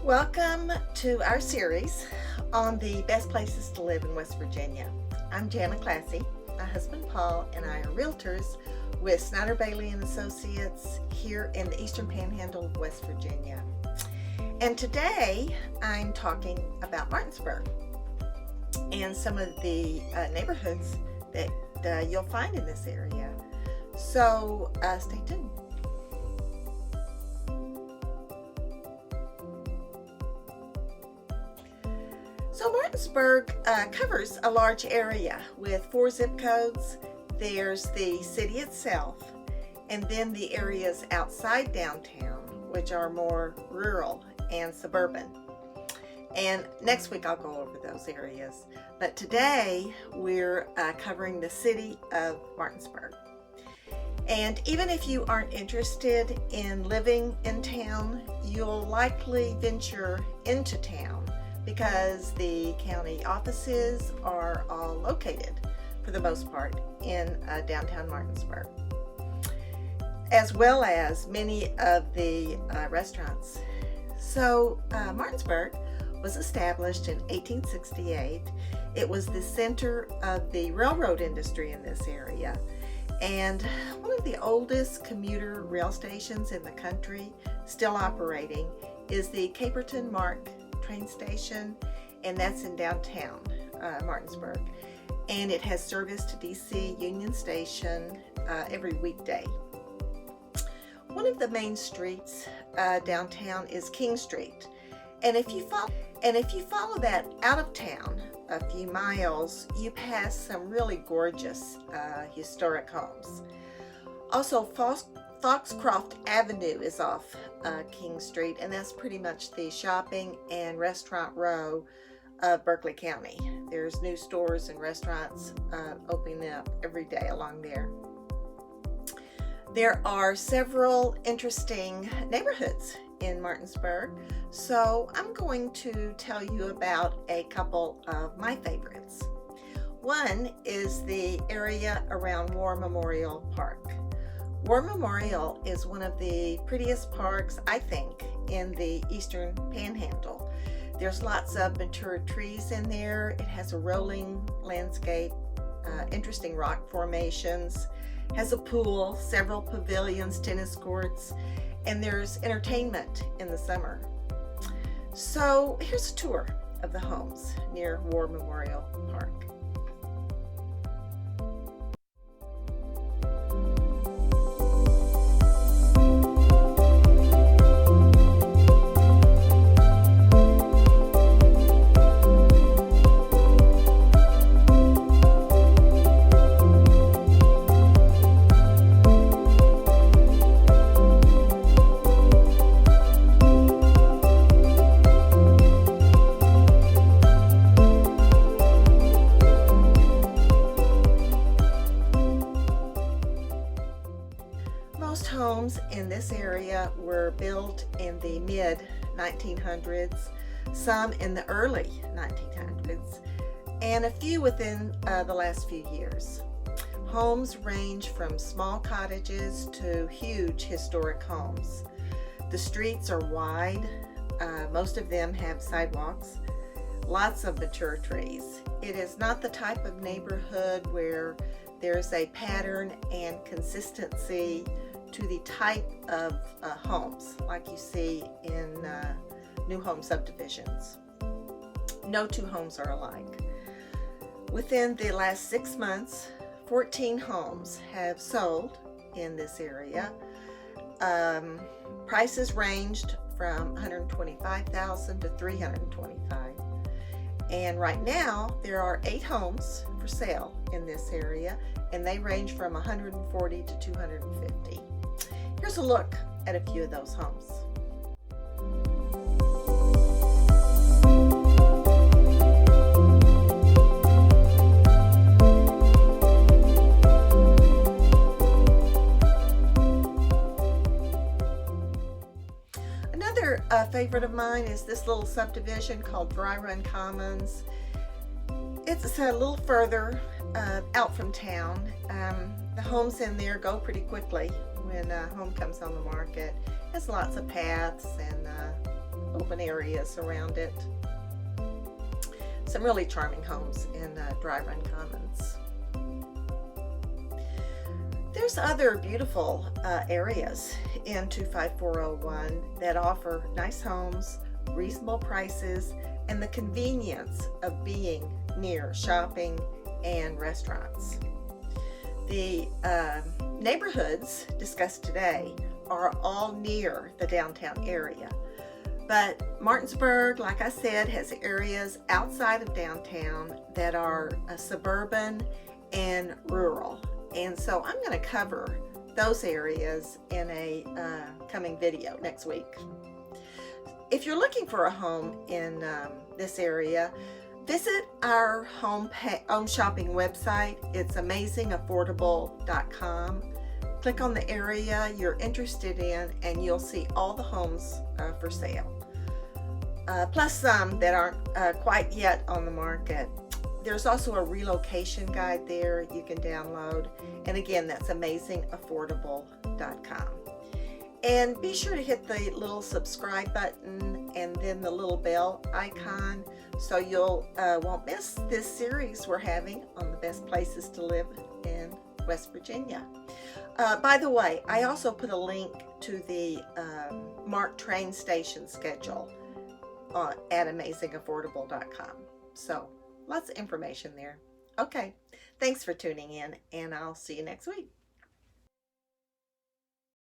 Welcome to our series on the best places to live in West Virginia. I'm Jana Classy. My husband Paul and I are realtors with Snyder Bailey and Associates here in the Eastern Panhandle of West Virginia. And today I'm talking about Martinsburg and some of the neighborhoods that you'll find in this area. So stay tuned. So Martinsburg covers a large area with 4 zip codes. There's the city itself, and then the areas outside downtown, which are more rural and suburban. And next week I'll go over those areas. But today we're covering the city of Martinsburg. And even if you aren't interested in living in town, you'll likely venture into town because the county offices are all located, for the most part, in downtown Martinsburg, as well as many of the restaurants. So Martinsburg was established in 1868. It was the center of the railroad industry in this area, and one of the oldest commuter rail stations in the country, still operating, is the Caperton Mark train station, and that's in downtown Martinsburg, and it has service to DC Union Station every weekday. One of the main streets downtown is King Street, and if you follow that out of town a few miles, you pass some really gorgeous historic homes. Also, Foxcroft Avenue is off King Street, and that's pretty much the shopping and restaurant row of Berkeley County. There's new stores and restaurants opening up every day along there. There are several interesting neighborhoods in Martinsburg, so I'm going to tell you about a couple of my favorites. One is the area around War Memorial Park. War Memorial is one of the prettiest parks, I think, in the Eastern Panhandle. There's lots of mature trees in there. It has a rolling landscape, interesting rock formations, has a pool, several pavilions, tennis courts, and there's entertainment in the summer. So here's a tour of the homes near War Memorial Park. Most homes in this area were built in the mid-1900s, some in the early 1900s, and a few within the last few years. Homes range from small cottages to huge historic homes. The streets are wide. Most of them have sidewalks, lots of mature trees. It is not the type of neighborhood where there's a pattern and consistency to the type of homes like you see in new home subdivisions. No two homes are alike. Within the last 6 months, 14 homes have sold in this area. Prices ranged from $125,000 to $325,000. And right now there are 8 homes for sale in this area, and they range from $140,000 to $250,000. Here's a look at a few of those homes. Another favorite of mine is this little subdivision called Dry Run Commons. It's a little further out from town. The homes in there go pretty quickly when a home comes on the market. It has lots of paths and open areas around it. Some really charming homes in Dry Run Commons. There's other beautiful areas in 25401 that offer nice homes, reasonable prices, and the convenience of being near shopping and restaurants. The neighborhoods discussed today are all near the downtown area, but Martinsburg, like I said, has areas outside of downtown that are suburban and rural. And so I'm going to cover those areas in a coming video next week. If you're looking for a home in this area, visit our home shopping website. It's amazingaffordable.com. Click on the area you're interested in and you'll see all the homes for sale. Plus some that aren't quite yet on the market. There's also a relocation guide there you can download. And again, that's amazingaffordable.com. And be sure to hit the little subscribe button and then the little bell icon so you'll won't miss this series we're having on the best places to live in West Virginia. By the way, I also put a link to the MARC train station schedule at amazingaffordable.com. So lots of information there. Okay, thanks for tuning in, and I'll see you next week.